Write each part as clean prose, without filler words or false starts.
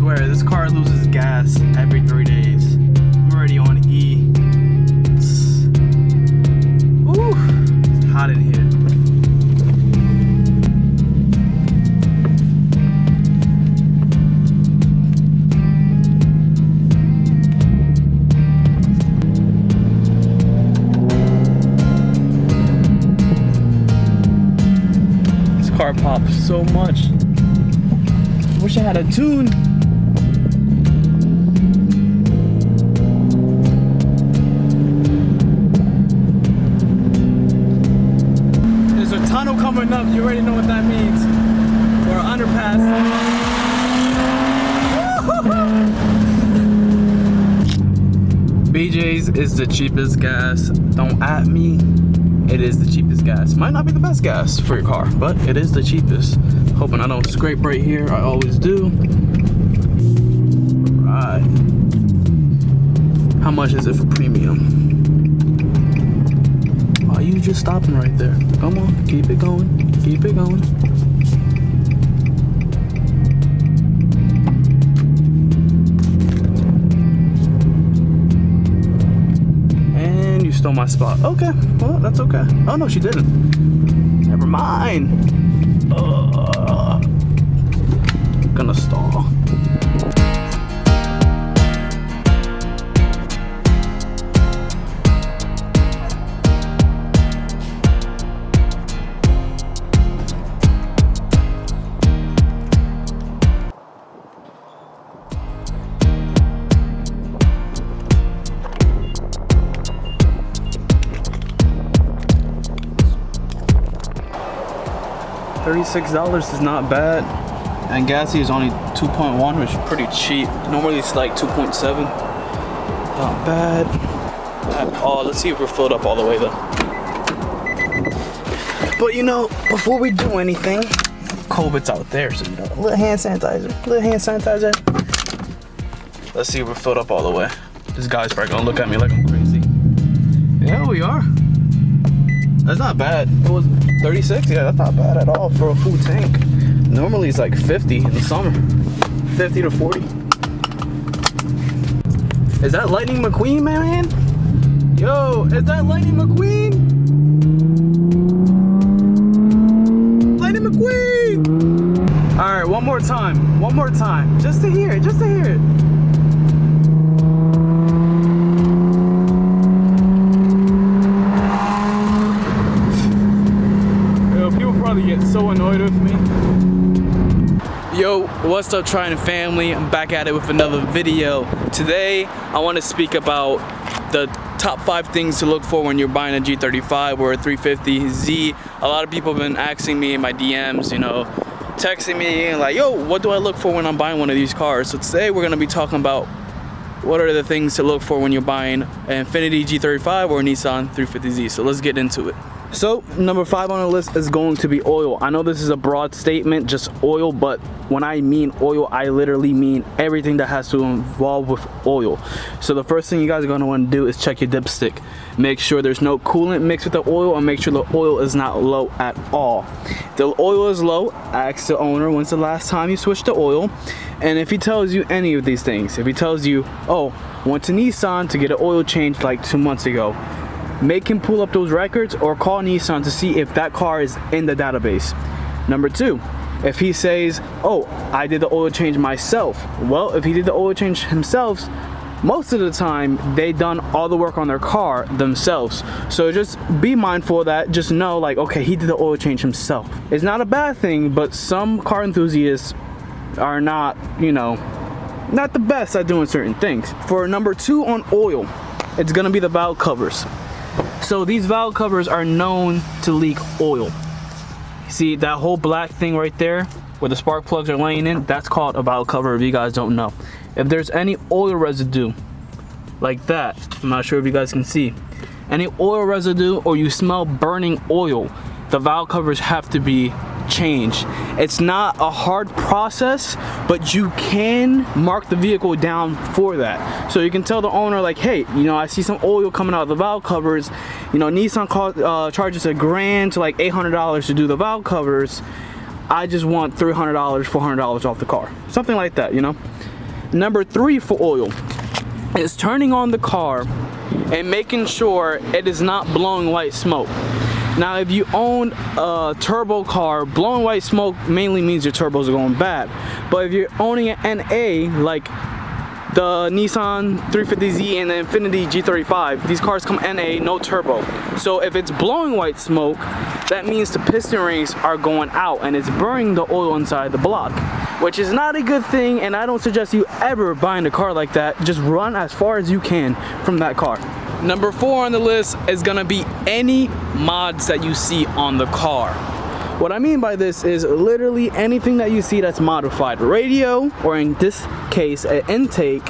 swear, this car loses gas every 3 days. I'm already on E. Ooh, it's hot in here. This car pops so much. Wish I had a tune. There's a tunnel coming up. You already know what that means. Or an underpass. BJ's is the cheapest gas. Don't at me. It is the cheapest gas. Might not be the best gas for your car, but it is the cheapest. Hoping I don't scrape right here. I always do. Right. How much is it for premium? Why are you just stopping right there? Come on, keep it going. Keep it going. And you stole my spot. Okay, well, that's okay. Oh no, she didn't. Never mind. Gonna stall. $36 is not bad, and gassy is only 2.1, which is pretty cheap. Normally it's like 2.7. Not bad at all. Let's see if we're filled up all the way though. But you know, before we do anything, COVID's out there, so you know, a little hand sanitizer, Let's see if we're filled up all the way. This guy's probably gonna look at me like I'm crazy. Yeah, we are. That's not bad. It was 36? Yeah, that's not bad at all for a full tank. Normally it's like 50 in the summer. 50 to 40. Is that Lightning McQueen, man? Yo, is that Lightning McQueen? Lightning McQueen! Alright, one more time. One more time. Just to hear it, just to hear it. Get so annoyed with me. Yo, what's up, Trident Family? I'm back at it with another video. Today I want to speak about the top 5 things to look for when you're buying a G35 or a 350Z. A lot of people have been asking me in my DMs, you know, texting me like, yo, what do I look for when I'm buying one of these cars? So today we're going to be talking about what are the things to look for when you're buying an Infiniti G35 or a Nissan 350Z. So let's get into it. So number 5 on the list is going to be oil. I know this is a broad statement, just oil, but when I mean oil, I literally mean everything that has to involve with oil. So the first thing you guys are going to want to do is check your dipstick. Make sure there's no coolant mixed with the oil, and make sure the oil is not low at all. If the oil is low, ask the owner when's the last time you switched the oil. And if he tells you any of these things, if he tells you, oh, went to Nissan to get an oil change like 2 months ago, make him pull up those records or call Nissan to see if that car is in the database. Number 2, if he says, oh, I did the oil change myself. Well, if he did the oil change himself, most of the time they done all the work on their car themselves. So just be mindful of that. Just know, like, okay, he did the oil change himself. It's not a bad thing, but some car enthusiasts are not, you know, not the best at doing certain things. For number 2 on oil, it's gonna be the valve covers. So these valve covers are known to leak oil. See that whole black thing right there where the spark plugs are laying in? That's called a valve cover, if you guys don't know. If there's any oil residue like that, I'm not sure if you guys can see, any oil residue or you smell burning oil, the valve covers have to be changed. It's not a hard process, but you can mark the vehicle down for that. So you can tell the owner, like, hey, you know, I see some oil coming out of the valve covers. You know, Nissan charges $1,000 to like $800 to do the valve covers. I just want $300, $400 off the car, something like that, you know. Number 3 for oil is turning on the car and making sure it is not blowing white smoke. Now, if you own a turbo car, blowing white smoke mainly means your turbos are going bad. But if you're owning an NA, like the Nissan 350Z and the Infiniti G35, these cars come NA, no turbo. So if it's blowing white smoke, that means the piston rings are going out and it's burning the oil inside the block, which is not a good thing, and I don't suggest you ever buying a car like that. Just run as far as you can from that car. Number 4 on the list is gonna be any mods that you see on the car. What I mean by this is literally anything that you see that's modified. Radio, or in this case, an intake,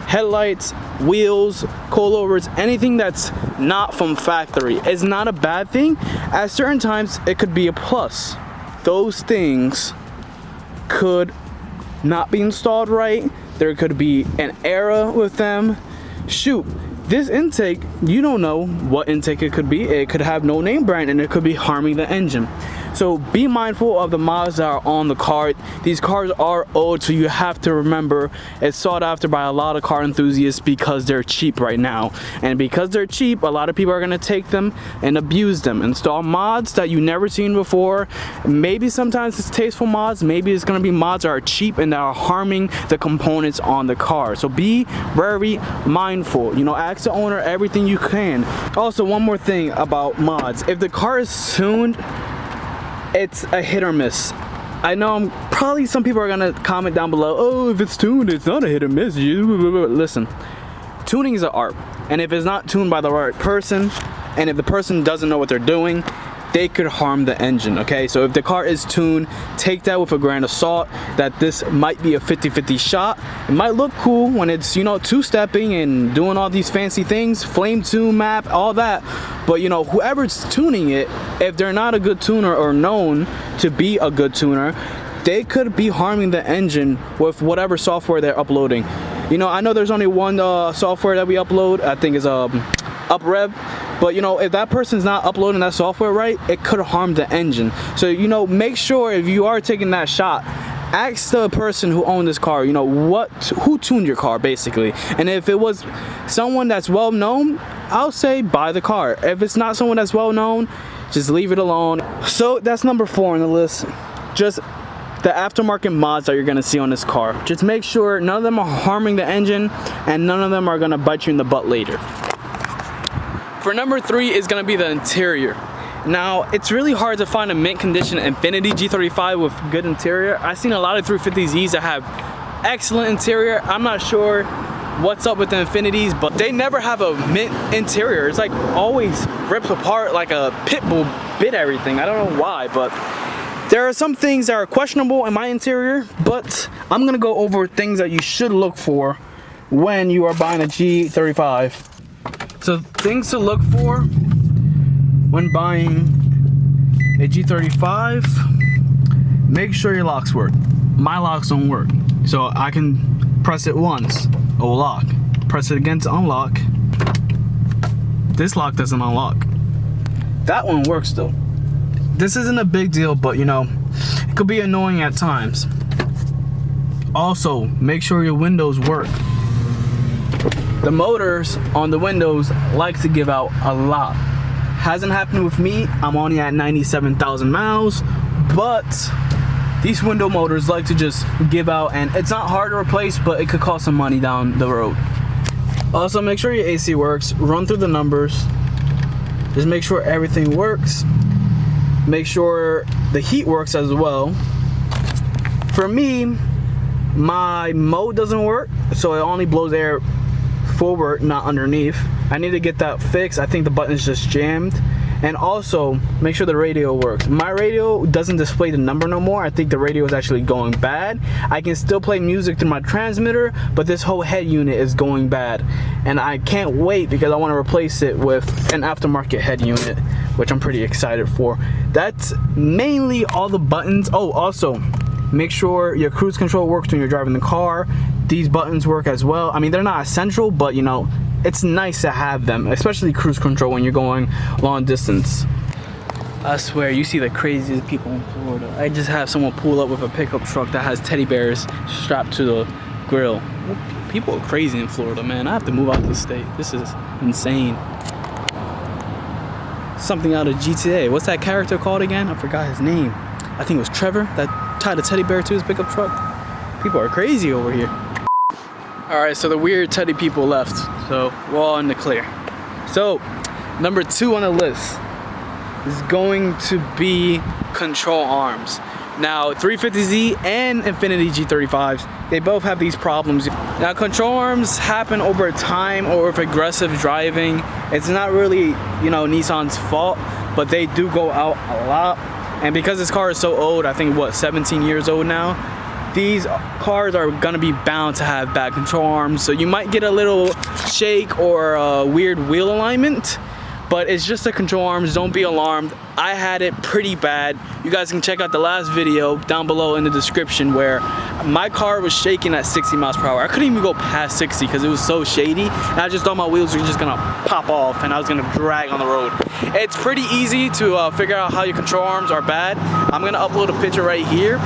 headlights, wheels, coilovers, anything that's not from factory is not a bad thing. At certain times, it could be a plus. Those things could not be installed right. There could be an error with them. Shoot, this intake, you don't know what intake it could be. It could have no name brand and it could be harming the engine. So be mindful of the mods that are on the car. These cars are old, so you have to remember it's sought after by a lot of car enthusiasts because they're cheap right now. And because they're cheap, a lot of people are gonna take them and abuse them. Install mods that you've never seen before. Maybe sometimes it's tasteful mods, maybe it's gonna be mods that are cheap and that are harming the components on the car. So be very mindful. You know, ask the owner everything you can. Also, one more thing about mods. If the car is tuned, it's a hit or miss. I know probably some people are gonna comment down below, oh, if it's tuned, it's not a hit or miss. Listen, tuning is an art, and if it's not tuned by the right person, and if the person doesn't know what they're doing, they could harm the engine, okay? So if the car is tuned, take that with a grain of salt, that this might be a 50-50 shot. It might look cool when it's, you know, two-stepping and doing all these fancy things, flame tune map, all that. But, you know, whoever's tuning it, if they're not a good tuner or known to be a good tuner, they could be harming the engine with whatever software they're uploading. You know, I know there's only one software that we upload, I think is UpRev. But you know, if that person's not uploading that software right, it could harm the engine. So, you know, make sure if you are taking that shot, ask the person who owned this car, you know, who tuned your car basically. And if it was someone that's well known, I'll say buy the car. If it's not someone that's well known, just leave it alone. So that's number 4 on the list. Just the aftermarket mods that you're gonna see on this car. Just make sure none of them are harming the engine and none of them are gonna bite you in the butt later. For number 3 is gonna be the interior. Now, it's really hard to find a mint condition Infiniti G35 with good interior. I've seen a lot of 350Zs that have excellent interior. I'm not sure what's up with the Infinitis, but they never have a mint interior. It's like always rips apart like a pit bull bit everything. I don't know why, but there are some things that are questionable in my interior, but I'm gonna go over things that you should look for when you are buying a G35. So things to look for when buying a G35, make sure your locks work. My locks don't work. So I can press it once, it will lock. Press it again to unlock. This lock doesn't unlock. That one works though. This isn't a big deal, but you know, it could be annoying at times. Also, make sure your windows work. The motors on the windows like to give out a lot. Hasn't happened with me. I'm only at 97,000 miles, but these window motors like to just give out, and it's not hard to replace, but it could cost some money down the road. Also, make sure your AC works. Run through the numbers. Just make sure everything works. Make sure the heat works as well. For me, my mode doesn't work, so it only blows air forward, not underneath. I need to get that fixed. I think the button's just jammed. And also, make sure the radio works. My radio doesn't display the number no more. I think the radio is actually going bad. I can still play music through my transmitter, but this whole head unit is going bad. And I can't wait because I want to replace it with an aftermarket head unit, which I'm pretty excited for. That's mainly all the buttons. Oh, also, make sure your cruise control works when you're driving the car. These buttons work as well. I mean, they're not essential, but you know, it's nice to have them, especially cruise control when you're going long distance. I swear, you see the craziest people in Florida. I just have someone pull up with a pickup truck that has teddy bears strapped to the grill. People are crazy in Florida, man. I have to move out of the state. This is insane. Something out of GTA. What's that character called again? I forgot his name. I think it was Trevor that tied a teddy bear to his pickup truck. People are crazy over here. Alright, so the weird teddy people left. So we're all in the clear. So number 2 on the list is going to be control arms. Now 350Z and Infiniti G35s, they both have these problems. Now control arms happen over time or with aggressive driving. It's not really, you know, Nissan's fault, but they do go out a lot. And because this car is so old, I think what, 17 years old now, these cars are gonna be bound to have bad control arms. So you might get a little shake or a weird wheel alignment, but it's just the control arms. Don't be alarmed. I had it pretty bad. You guys can check out the last video down below in the description where my car was shaking at 60 miles per hour. I couldn't even go past 60 because it was so shady. And I just thought my wheels were just gonna pop off and I was gonna drag on the road. It's pretty easy to figure out how your control arms are bad. I'm gonna upload a picture right here.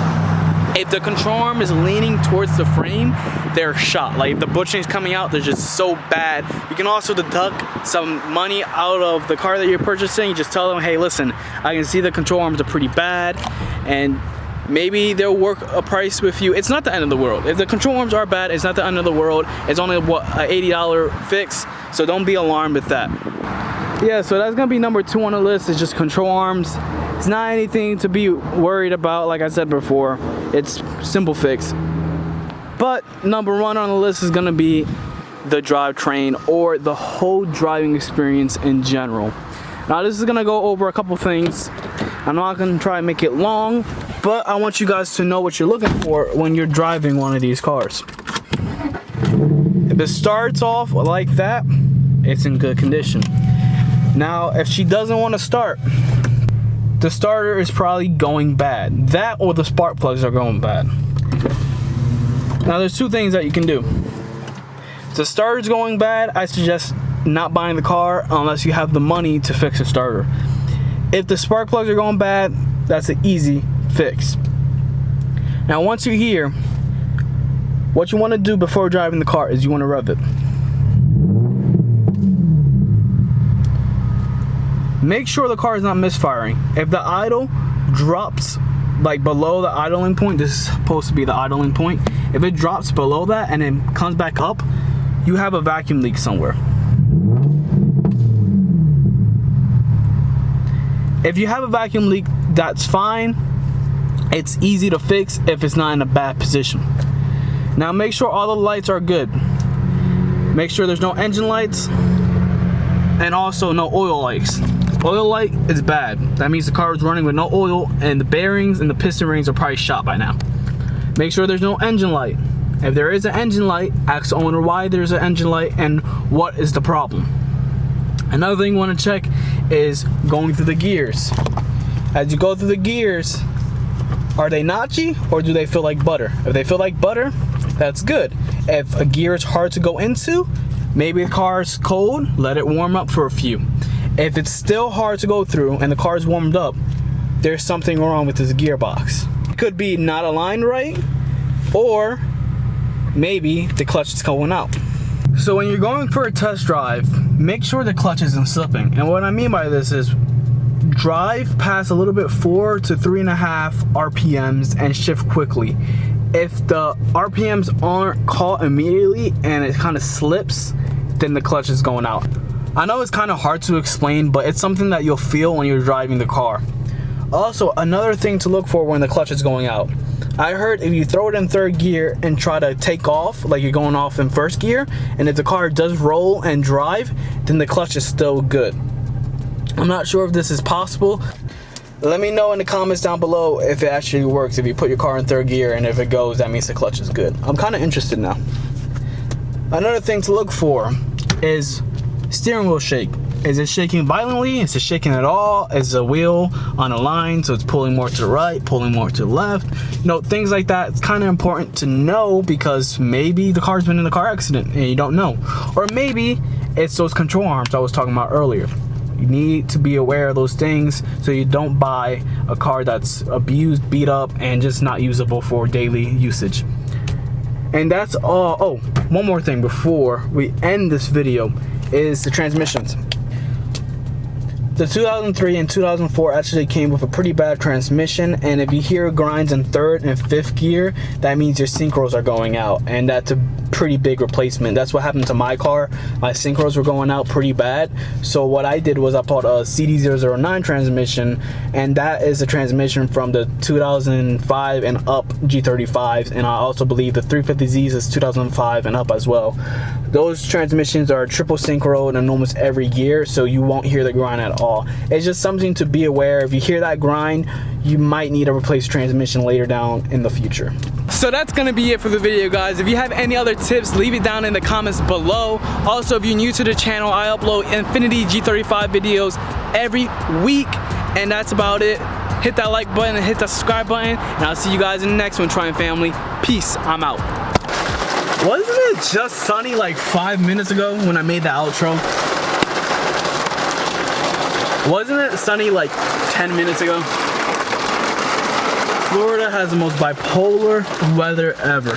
If the control arm is leaning towards the frame, they're shot. Like if the bushing's coming out, they're just so bad. You can also deduct some money out of the car that you're purchasing. You just tell them, hey, listen, I can see the control arms are pretty bad, and maybe they'll work a price with you. It's not the end of the world. If the control arms are bad, it's not the end of the world. It's only what, an $80 fix, so don't be alarmed with that. Yeah, so that's gonna be number 2 on the list, is just control arms. It's not anything to be worried about, like I said before. It's simple fix. But number 1 on the list is gonna be the drivetrain, or the whole driving experience in general. Now this is gonna go over a couple things. I'm not gonna try and make it long, but I want you guys to know what you're looking for when you're driving one of these cars. If it starts off like that, it's in good condition. Now, if she doesn't want to start, the starter is probably going bad. That or the spark plugs are going bad. Now, there's 2 things that you can do. If the starter's going bad, I suggest not buying the car unless you have the money to fix the starter. If the spark plugs are going bad, that's an easy fix. Now, once you're here, what you want to do before driving the car is you want to rev it. Make sure the car is not misfiring. If the idle drops like below the idling point, this is supposed to be the idling point. If it drops below that and then comes back up, you have a vacuum leak somewhere. If you have a vacuum leak, that's fine. It's easy to fix if it's not in a bad position. Now make sure all the lights are good. Make sure there's no engine lights and also no oil lights. Oil light is bad. That means the car is running with no oil and the bearings and the piston rings are probably shot by now. Make sure there's no engine light. If there is an engine light, ask the owner why there's an engine light and what is the problem. Another thing you want to check is going through the gears. As you go through the gears, are they notchy or do they feel like butter? If they feel like butter, that's good. If a gear is hard to go into, maybe the car's cold, let it warm up for a few. If it's still hard to go through and the car's warmed up, there's something wrong with this gearbox. It could be not aligned right, or maybe the clutch is going out. So when you're going for a test drive, make sure the clutch isn't slipping. And what I mean by this is drive past a little bit 4 to 3.5 RPMs and shift quickly. If the RPMs aren't caught immediately and it kind of slips, then the clutch is going out. I know it's kind of hard to explain, but it's something that you'll feel when you're driving the car. Also, another thing to look for when the clutch is going out. I heard if you throw it in 3rd gear and try to take off, like you're going off in 1st gear, and if the car does roll and drive, then the clutch is still good. I'm not sure if this is possible. Let me know in the comments down below if it actually works. If you put your car in 3rd gear and if it goes, that means the clutch is good. I'm kind of interested now. Another thing to look for is steering wheel shake. Is it shaking violently? Is it shaking at all? Is the wheel on a line so it's pulling more to the right, pulling more to the left? You know, things like that. It's kind of important to know because maybe the car's been in a car accident and you don't know. Or maybe it's those control arms I was talking about earlier. You need to be aware of those things so you don't buy a car that's abused, beat up, and just not usable for daily usage. And that's all. Oh, one more thing before we end this video is the transmissions. The 2003 and 2004 actually came with a pretty bad transmission, and if you hear grinds in 3rd and 5th gear, that means your synchros are going out, and that's a pretty big replacement. That's what happened to my car. My synchros were going out pretty bad, so what I did was I bought a CD009 transmission, and that is a transmission from the 2005 and up G35s, and I also believe the 350Zs is 2005 and up as well. Those transmissions are triple synchro in almost every gear, so you won't hear the grind at all. It's just something to be aware. If you hear that grind, you might need to replace transmission later down in the future. So that's gonna be it for the video, guys. If you have any other tips, leave it down in the comments below. Also, if you're new to the channel, I upload Infiniti G35 videos every week, and that's about it. Hit that like button and hit that subscribe button, and I'll see you guys in the next one, Trident Family. Peace, I'm out. Wasn't it just sunny like 5 minutes ago when I made the outro? Wasn't it sunny like 10 minutes ago? Florida has the most bipolar weather ever.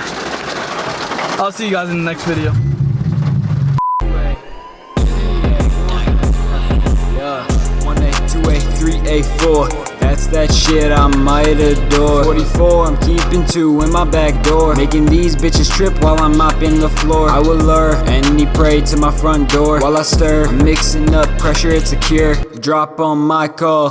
I'll see you guys in the next video. Yeah, 1A, 2A, 3A, 4. That's that shit I might adore. 44, I'm keeping 2 in my back door, making these bitches trip while I'm mopping the floor. I will lure any prey to my front door while I stir. I'm mixing up pressure, it's a cure. Drop on my call.